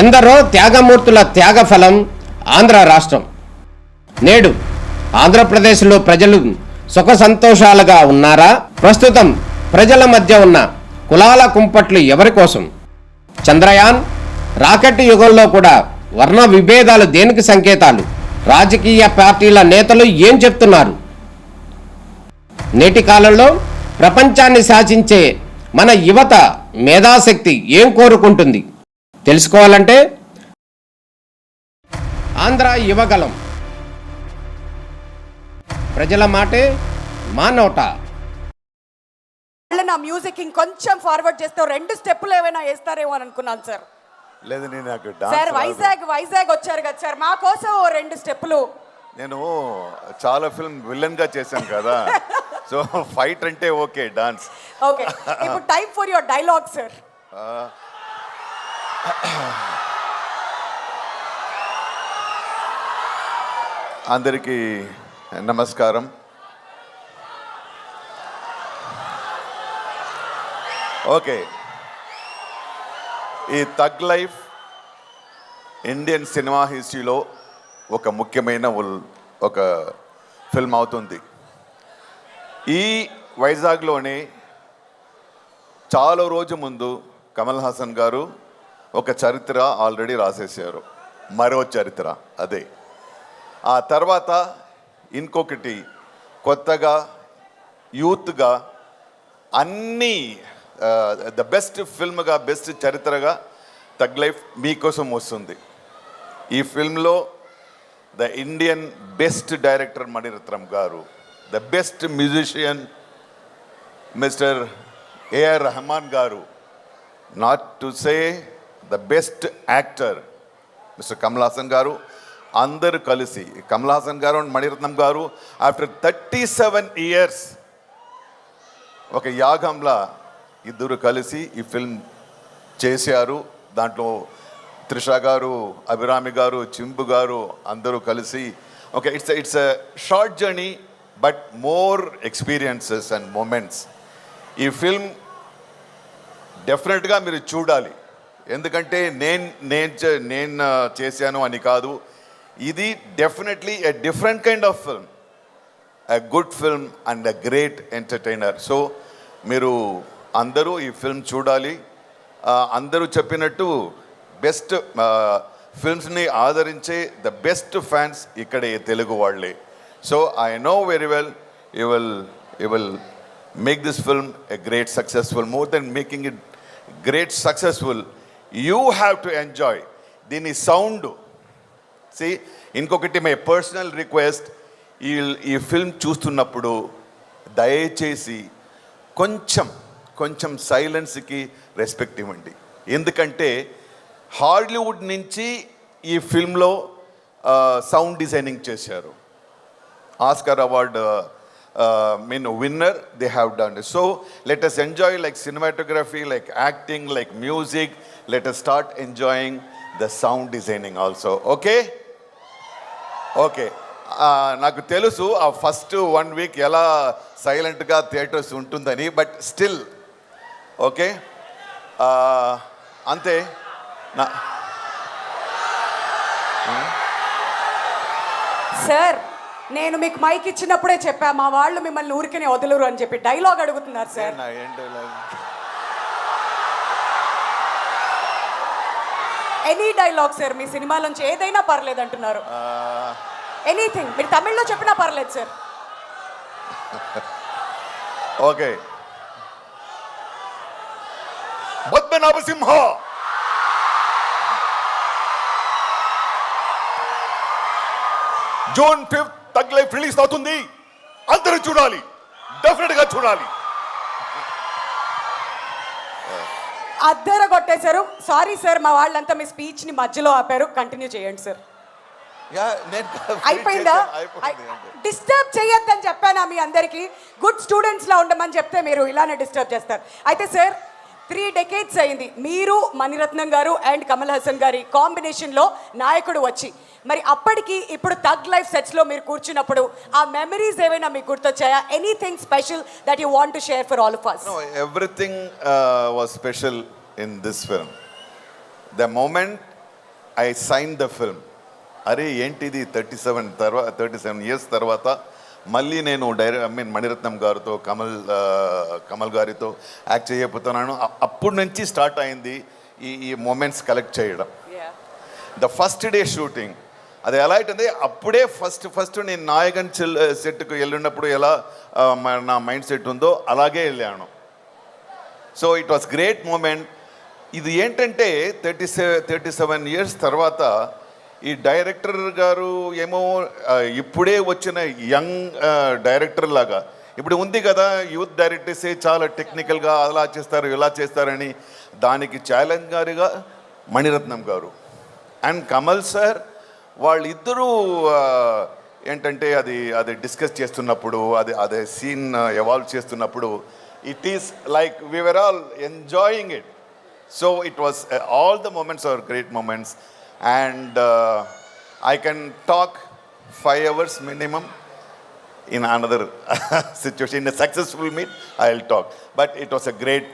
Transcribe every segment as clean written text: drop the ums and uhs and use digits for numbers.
ఎందరో త్యాగమూర్తుల త్యాగఫలం ఆంధ్ర రాష్ట్రం. నేడు ఆంధ్రప్రదేశ్లో ప్రజలు సుఖ సంతోషాలుగా ఉన్నారా? ప్రస్తుతం ప్రజల మధ్య ఉన్న కులాల కుంపట్లు ఎవరి కోసం? చంద్రయాన్ రాకెట్ యుగంలో కూడా వర్ణ విభేదాలు దేనికి సంకేతాలు? రాజకీయ పార్టీల నేతలు ఏం చెప్తున్నారు? నేటి కాలంలో ప్రపంచాన్ని శాసించే మన యువత మేధాశక్తి ఏం కోరుకుంటుంది? తెలుసుకోవాలంటే ఆంధ్ర యువగలం, ప్రజల మాటే మా నోట. నా మ్యూజిక్ ఇంకొంచెం ఫార్వర్డ్ చేస్తే 2 స్టెప్పులు ఏమైనా వేస్తారేమో అని అనుకున్నాను సార్. లేదు నేను సార్ వైజాగ్ వచ్చారు కదా సార్, మా కోసం 2 స్టెప్పులు. నేను చాలా ఫిల్మ్ విలన్ గా చేశాను కదా, సో ఫైట్ అంటే ఓకే, డాన్స్ ఓకే. ఇప్పుడు time for your dialogue sir. అందరికీ నమస్కారం. ఓకే, ఈ థగ్ లైఫ్ ఇండియన్ సినిమా హిస్టరీలో ఒక ముఖ్యమైన ఒక ఫిల్మ్ అవుతుంది. ఈ వైజాగ్లోనే చాలా రోజు ముందు కమల్ హాసన్ గారు ఒక చరిత్ర ఆల్రెడీ రాసేసారు, మరో చరిత్ర అదే. ఆ తర్వాత ఇంకొకటి కొత్తగా యూత్గా అన్నీ ద బెస్ట్ ఫిల్మ్గా, బెస్ట్ చరిత్రగా థగ్ లైఫ్ మీకోసం వస్తుంది. ఈ ఫిల్మ్లో the Indian best director Mani Ratnam garu, the best musician mister AR Rahman garu, not to say the best actor mister Kamal Haasan garu, అందరూ కలిసి కమల్ హాసన్ గారు అండ్ మణిరత్నం గారు ఆఫ్టర్ 37 years ఒక యాగంలా ఇద్దరు కలిసి ఈ ఫిల్మ్ చేశారు. దాంట్లో త్రిష గారు, అభిరామి గారు, చింపు గారు అందరూ కలిసి okay, it's a short journey but more experiences and moments. ఈ ఫిల్మ్ డెఫినెట్గా మీరు చూడాలి, ఎందుకంటే నేను చేశాను అని కాదు, ఇది definitely a different kind of film, a good film and a great entertainer. So మీరు అందరూ ఈ ఫిల్మ్ చూడాలి. అందరూ చెప్పినట్టు బెస్ట్ ఫిల్మ్స్ని ఆదరించే ద బెస్ట్ ఫ్యాన్స్ ఇక్కడే తెలుగు వాళ్ళే. So I know very well you will make this film a great successful. More than making it great successful, you have to enjoy దీని సౌండ్. సి, ఇంకొకటి మై పర్సనల్ రిక్వెస్ట్, ఈ film చూస్తున్నప్పుడు దయచేసి కొంచెం సైలెన్స్కి respect ఇవ్వండి. ఎందుకంటే హాలీవుడ్ నుంచి ఈ ఫిల్మ్లో సౌండ్ డిజైనింగ్ చేశారు, Oscar award winner they have done. So let us enjoy like cinematography, like acting, like music. Let us start enjoying the sound designing also. Okay okay, నాకు తెలుసు ఆ ఫస్ట్ 1 week ఎలా సైలెంట్గా theatres ఉంటుందని, but still okay అంతే. Sir, నేను మీకు mic ఇచ్చినప్పుడే చెప్పా, మా వాళ్ళు మిమ్మల్ని ఊరికనే వదలరు అని చెప్పి. డైలాగ్ అడుగుతున్నారు సార్. ఎనీ డైలాగ్ సార్, మీ సినిమాలోంచి ఏదైనా పర్లేదు అంటున్నారు. ఎనీథింగ్, మీరు తమిళ్లో చెప్పినా పర్లేదు సార్. ఓకే, పద్మనాభ సింహ, June 5th tug life release అవుతుంది. అందరూ చూడాలి, డెఫినెట్ గా చూడాలి. అద్దర కొట్టేశారు. సారీ సార్, మా వాళ్ళంతా మీ స్పీచ్ ని మధ్యలో ఆపారు. కంటిన్యూ చేయండి సార్. అయిపోయిందా? డిస్టర్బ్ చేయొద్దని చెప్పానా మీ అందరికీ? గుడ్ స్టూడెంట్స్ లా ఉండమని చెప్తే మీరు ఇలానే డిస్టర్బ్ చేస్తారు. అయితే సార్, 3 decades అయింది మీరు, మణిరత్నం గారు అండ్ కమల్ హాసన్ గారి కాంబినేషన్లో నాయకుడు వచ్చి. మరి అప్పటికి ఇప్పుడు థగ్ లైఫ్ సెట్స్లో మీరు కూర్చున్నప్పుడు ఆ మెమరీస్ ఏమైనా మీకు గుర్తొచ్చాయా? Anything special that you want to share for all of us? No, everything was special in this film. The moment I sign the film. అరే ఏంటిది 37 ఇయర్స్ తర్వాత మళ్ళీ నేను మణిరత్నం గారితో కమల్ గారితో యాక్ట్ చేయబోతున్నాను. అప్పటి నుంచి స్టార్ట్ అయింది ఈ మూమెంట్స్ కలెక్ట్ చేయడం. ద ఫస్ట్ డే షూటింగ్ అది ఎలా అయితే అప్పుడే ఫస్ట్ నేను నాయకన్ సెట్కు వెళ్ళినప్పుడు ఎలా నా మైండ్ సెట్ ఉందో అలాగే వెళ్ళాను. So it was great moment. ఇది ఏంటంటే 37 ఇయర్స్ తర్వాత ఈ డైరెక్టర్ గారు ఏమో ఇప్పుడే వచ్చిన యంగ్ డైరెక్టర్ లాగా ఇప్పుడు ఉంది కదా, యూత్ డైరెక్టర్సే చాలా టెక్నికల్గా అలా చేస్తారు ఇలా చేస్తారని, దానికి ఛాలెంజ్ గారుగా మణిరత్నం గారు అండ్ కమల్ సార్ వాళ్ళిద్దరూ ఏంటంటే అది డిస్కస్ చేస్తున్నప్పుడు అదే సీన్ ఎవాల్వ్ చేస్తున్నప్పుడు it is like we were all enjoying it. So it was all the moments are great moments and I can talk 5 hours minimum in another situation. In a successful meet, I'll talk. But it was a great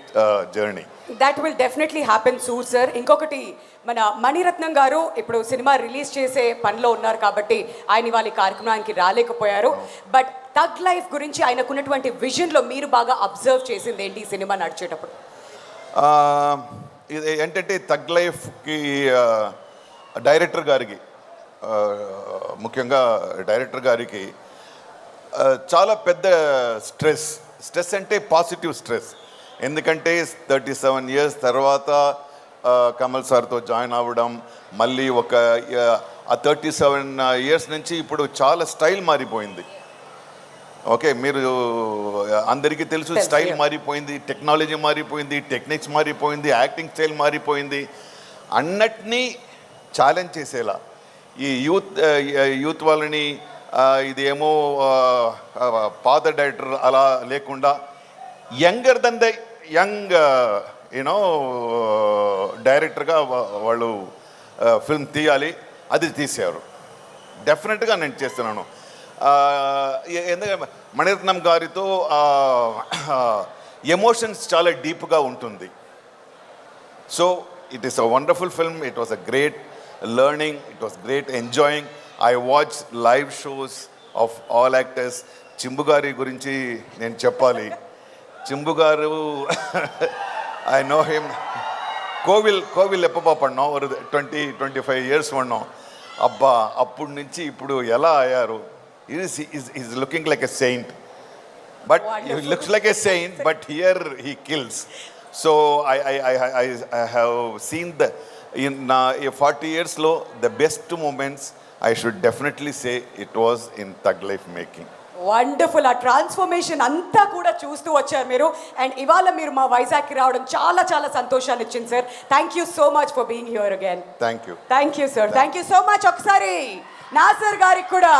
journey. That will definitely happen soon sir. ఇంకొకటి మన మణిరత్నం గారు ఇప్పుడు cinema release చేసే పనిలో ఉన్నారు కాబట్టి ఆయన వాళ్ళ కార్యక్రమానికి రాలేకపోయారు. బట్ థగ్ లైఫ్ గురించి ఆయనకున్నటువంటి విజన్లో మీరు బాగా అబ్జర్వ్ చేసింది ఏంటి ఈ సినిమా నడిచేటప్పుడు? ఇది ఏంటంటే థగ్ లైఫ్కి డైరెక్టర్ గారికి ముఖ్యంగా డైరెక్టర్ గారికి చాలా పెద్ద స్ట్రెస్ అంటే పాజిటివ్ స్ట్రెస్. ఎందుకంటే 37 ఇయర్స్ తర్వాత కమల్ సార్తో జాయిన్ అవ్వడం, మళ్ళీ ఆ 37 ఇయర్స్ నుంచి ఇప్పుడు చాలా స్టైల్ మారిపోయింది. ఓకే, మీరు అందరికీ తెలుసు స్టైల్ మారిపోయింది, టెక్నాలజీ మారిపోయింది, టెక్నిక్స్ మారిపోయింది, యాక్టింగ్ స్టైల్ మారిపోయింది. అన్నిటినీ ఛాలెంజ్ చేసేలా ఈ యూత్ వాళ్ళని ఇదేమో పాత డైరెక్టర్ అలా లేకుండా younger than the young you know డైరెక్టర్గా వాళ్ళు ఫిల్మ్ తీయాలి, అది తీశారు. డెఫినెట్గా నేను చేస్తున్నాను. ఎందుకంటే మణిరత్నం గారితో ఎమోషన్స్ చాలా డీప్గా ఉంటుంది. So it is a wonderful film. It was a great learning. It was great enjoying. I watched live shows of all actors. Chimbu Gari gurinchi nenu cheppali. Chimbu garu I know him. Kovil eppa padna or 20-25 years vanno. Abba appudu nunchi ippudu ela ayaru. He is looking like a saint. But he looks like a saint, but here he kills. So I have seen in 40 years low the best moments. I should definitely say it was in Thug Life making. Wonderful. ఆ transformation అంతా కూడా చూస్తూ వచ్చారు మీరు. And ఇవాళ మీరు మా వైజాగ్కి రావడం చాలా చాలా సంతోషాన్ని ఇచ్చింది sir. Thank you so much for being here again. Thank you. Thank you sir. Thank you so much. ఒకసారి నాసర్ గారికి కూడా